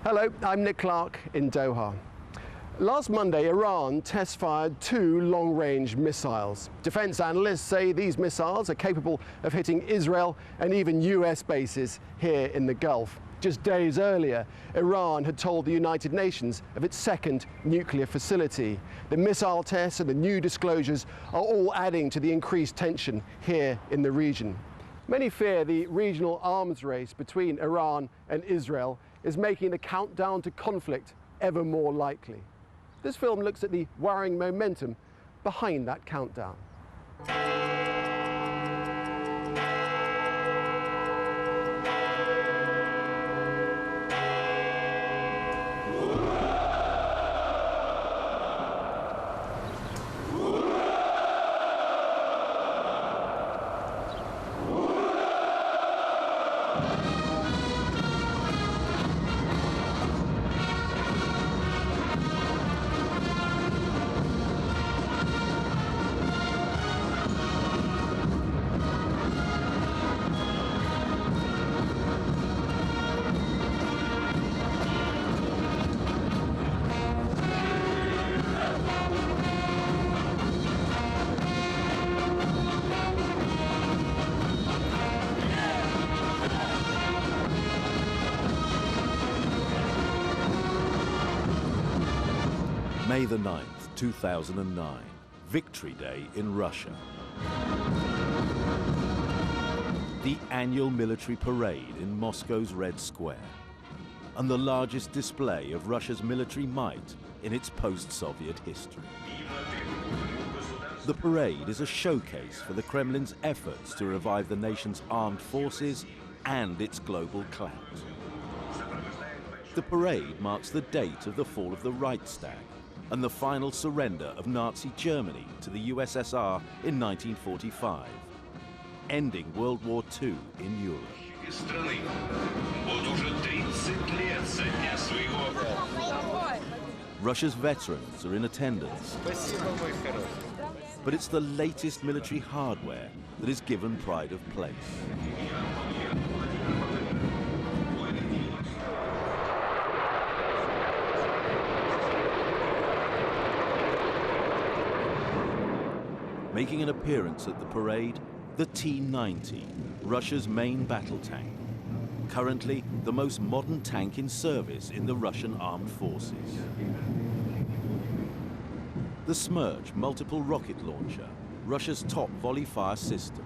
Hello, I'm Nick Clark in Doha. Last Monday, Iran test-fired 2 long-range missiles. Defense analysts say these missiles are capable of hitting Israel and even US bases here in the Gulf. Just days earlier, Iran had told the United Nations of its second nuclear facility. The missile tests and the new disclosures are all adding to the increased tension here in the region. Many fear the regional arms race between Iran and Israel is making the countdown to conflict ever more likely. This film looks at the worrying momentum behind that countdown. May the 9th, 2009, Victory Day in Russia. The annual military parade in Moscow's Red Square, and the largest display of Russia's military might in its post-Soviet history. The parade is a showcase for the Kremlin's efforts to revive the nation's armed forces and its global clout. The parade marks the date of the fall of the Reichstag and the final surrender of Nazi Germany to the USSR in 1945, ending World War II in Europe. Russia's veterans are in attendance, but it's the latest military hardware that is given pride of place. Making an appearance at the parade, the T-90, Russia's main battle tank. Currently, the most modern tank in service in the Russian armed forces. The Smerch multiple rocket launcher, Russia's top volley-fire system.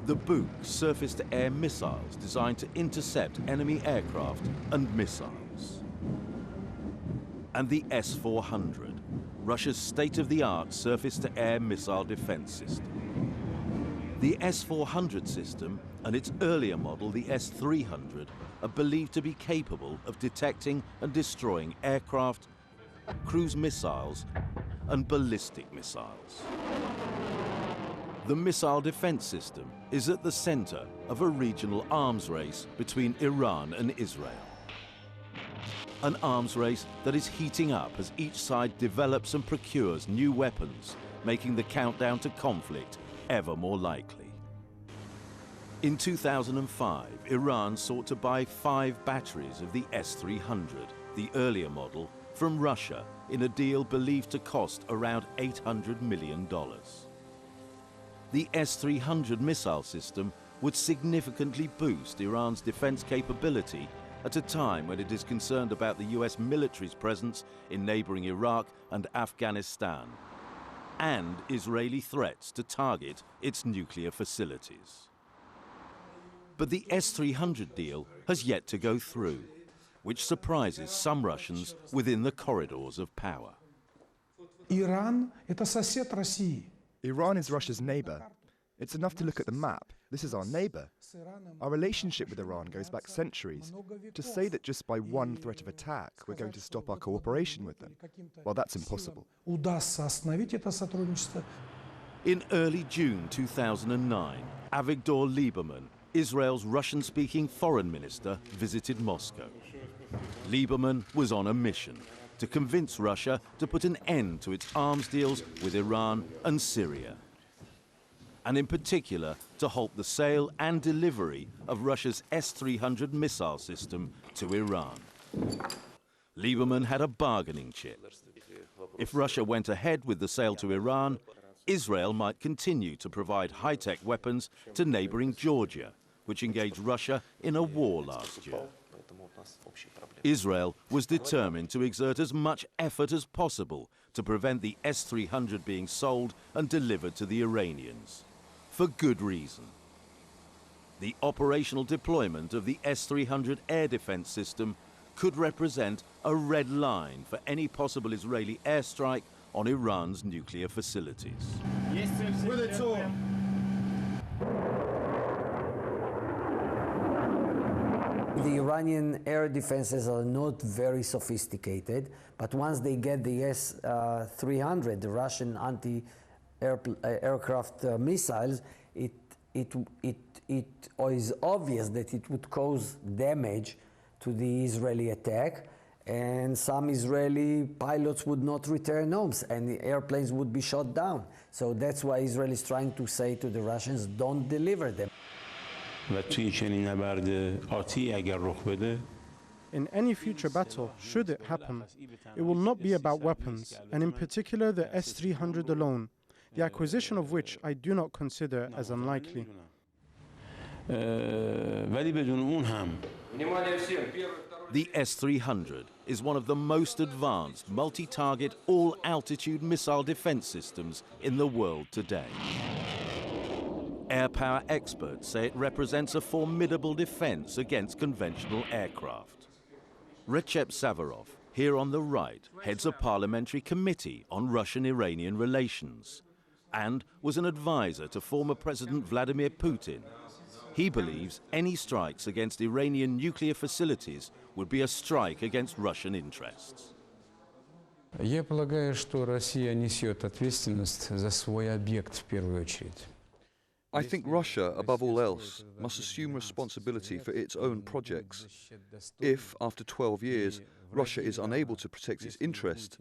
The Buk surface-to-air missiles designed to intercept enemy aircraft and missiles. And the S-400. Russia's state-of-the-art surface-to-air missile defense system. The S-400 system and its earlier model, the S-300, are believed to be capable of detecting and destroying aircraft, cruise missiles, and ballistic missiles. The missile defense system is at the center of a regional arms race between Iran and Israel. An arms race that is heating up as each side develops and procures new weapons, making the countdown to conflict ever more likely. In 2005, Iran sought to buy 5 batteries of the S-300, the earlier model, from Russia in a deal believed to cost around $800 million. The S-300 missile system would significantly boost Iran's defense capability at a time when it is concerned about the US military's presence in neighboring Iraq and Afghanistan, and Israeli threats to target its nuclear facilities. But the S-300 deal has yet to go through, which surprises some Russians within the corridors of power. Iran is Russia's neighbor. It's enough to look at the map. This is our neighbor. Our relationship with Iran goes back centuries. To say that just by one threat of attack we're going to stop our cooperation with them, well, that's impossible. In early June 2009, Avigdor Lieberman, Israel's Russian-speaking foreign minister, visited Moscow. Lieberman was on a mission to convince Russia to put an end to its arms deals with Iran and Syria. and in particular to halt the sale and delivery of Russia's S-300 missile system to Iran. Lieberman had a bargaining chip. If Russia went ahead with the sale to Iran, Israel might continue to provide high-tech weapons to neighboring Georgia, which engaged Russia in a war last year. Israel was determined to exert as much effort as possible to prevent the S-300 being sold and delivered to the Iranians, for good reason. The operational deployment of the S-300 air defense system could represent a red line for any possible Israeli airstrike on Iran's nuclear facilities. The Iranian air defenses are not very sophisticated, but once they get the S-300, the Russian anti-aircraft missiles, it is obvious that it would cause damage to the Israeli attack, and some Israeli pilots would not return homes, and the airplanes would be shot down. So that's why Israel is trying to say to the Russians, don't deliver them. In any future battle, should it happen, it will not be about weapons, and in particular the S-300 alone, the acquisition of which I do not consider as unlikely. The S-300 is one of the most advanced multi-target all-altitude missile defense systems in the world today. Air power experts say it represents a formidable defense against conventional aircraft. RECEP SAVAROV, here on the right, heads a parliamentary committee on Russian-Iranian relations and was an advisor to former President Vladimir Putin. He believes any strikes against Iranian nuclear facilities would be a strike against Russian interests. Я полагаю, что Россия несет ответственность за свой объект в первую очередь. I think Russia, above all else, must assume responsibility for its own projects. If, after 12 years, Russia is unable to protect its interest,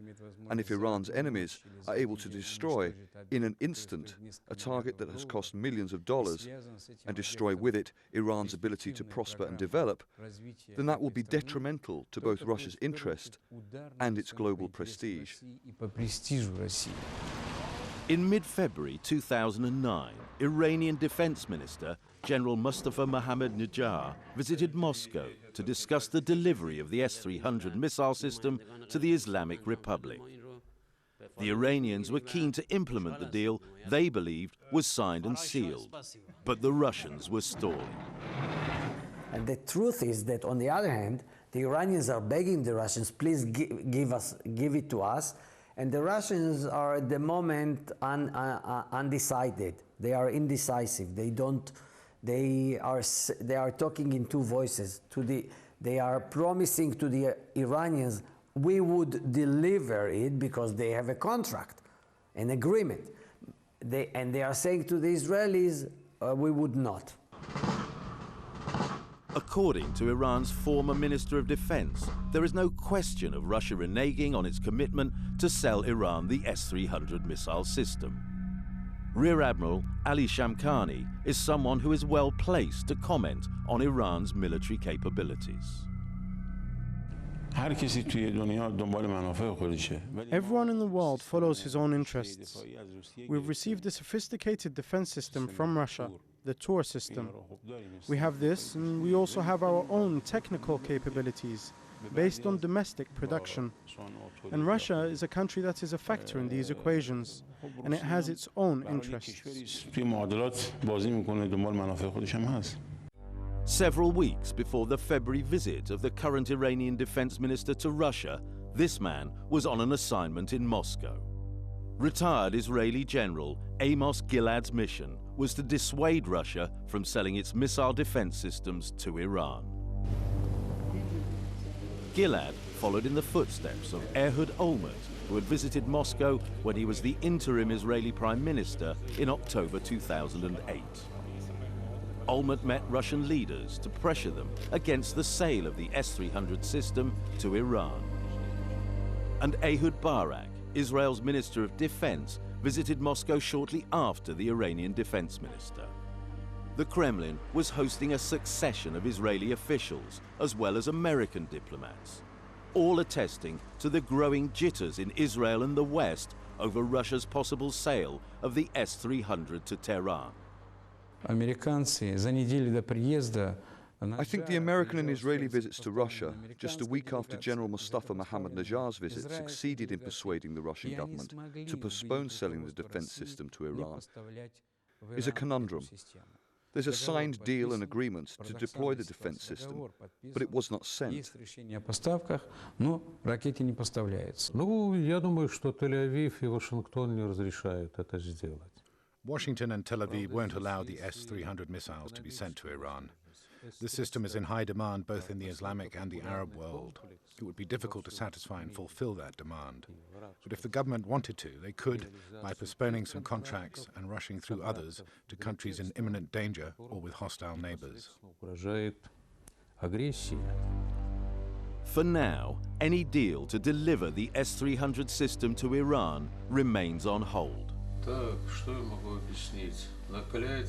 and if Iran's enemies are able to destroy, in an instant, a target that has cost millions of dollars, and destroy with it Iran's ability to prosper and develop, then that will be detrimental to both Russia's interest and its global prestige. In mid-February 2009, Iranian Defense Minister General Mustafa Mohammad Nijar visited Moscow to discuss the delivery of the S-300 missile system to the Islamic Republic. The Iranians were keen to implement the deal they believed was signed and sealed, but the Russians were stalling. And the truth is that, on the other hand, the Iranians are begging the Russians, please give it to us. And the Russians are at the moment undecided. They are indecisive. They are talking in two voices. They are promising to the Iranians, we would deliver it because they have a contract, an agreement. And they are saying to the Israelis, we would not. According to Iran's former Minister of Defense, there is no question of Russia reneging on its commitment to sell Iran the S-300 missile system. Rear Admiral Ali Shamkhani is someone who is well placed to comment on Iran's military capabilities. Everyone in the world follows his own interests. We've received a sophisticated defense system from Russia, the Tor system. We have this, and we also have our own technical capabilities based on domestic production. And Russia is a country that is a factor in these equations, and it has its own interests. Several weeks before the February visit of the current Iranian defense minister to Russia, this man was on an assignment in Moscow. Retired Israeli General Amos Gilad's mission was to dissuade Russia from selling its missile defense systems to Iran. Gilad followed in the footsteps of Ehud Olmert, who had visited Moscow when he was the interim Israeli Prime Minister in October 2008. Olmert met Russian leaders to pressure them against the sale of the S-300 system to Iran. And Ehud Barak, Israel's Minister of Defense, visited Moscow shortly after the Iranian defense minister. The Kremlin was hosting a succession of Israeli officials as well as American diplomats, all attesting to the growing jitters in Israel and the West over Russia's possible sale of the S-300 to Tehran. I think the American and Israeli visits to Russia, just a week after General Mustafa Mohammad-Najjar's visit, succeeded in persuading the Russian government to postpone selling the defense system to Iran, is a conundrum. There's a signed deal and agreement to deploy the defense system, but it was not sent. Washington and Tel Aviv won't allow the S-300 missiles to be sent to Iran. The system is in high demand both in the Islamic and the Arab world. It would be difficult to satisfy and fulfill that demand. But if the government wanted to, they could, by postponing some contracts and rushing through others to countries in imminent danger or with hostile neighbors. For now, any deal to deliver the S-300 system to Iran remains on hold.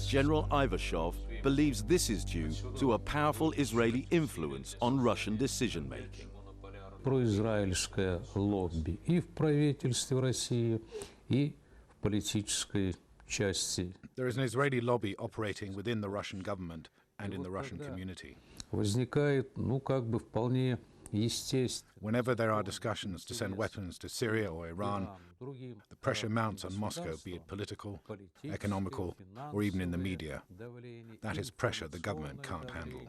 General IVASHOV believes this is due to a powerful Israeli influence on Russian decision-making. Произраильское лобби и в правительстве России, и в политической части. There is an Israeli lobby operating within the Russian government and in the Russian community. Возникает, как бы вполне естественно. Whenever there are discussions to send weapons to Syria or Iran, the pressure mounts on Moscow, be it political, economical, or even in the media. That is pressure the government can't handle.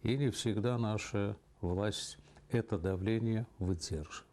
И не всегда наша власть это давление выдержит.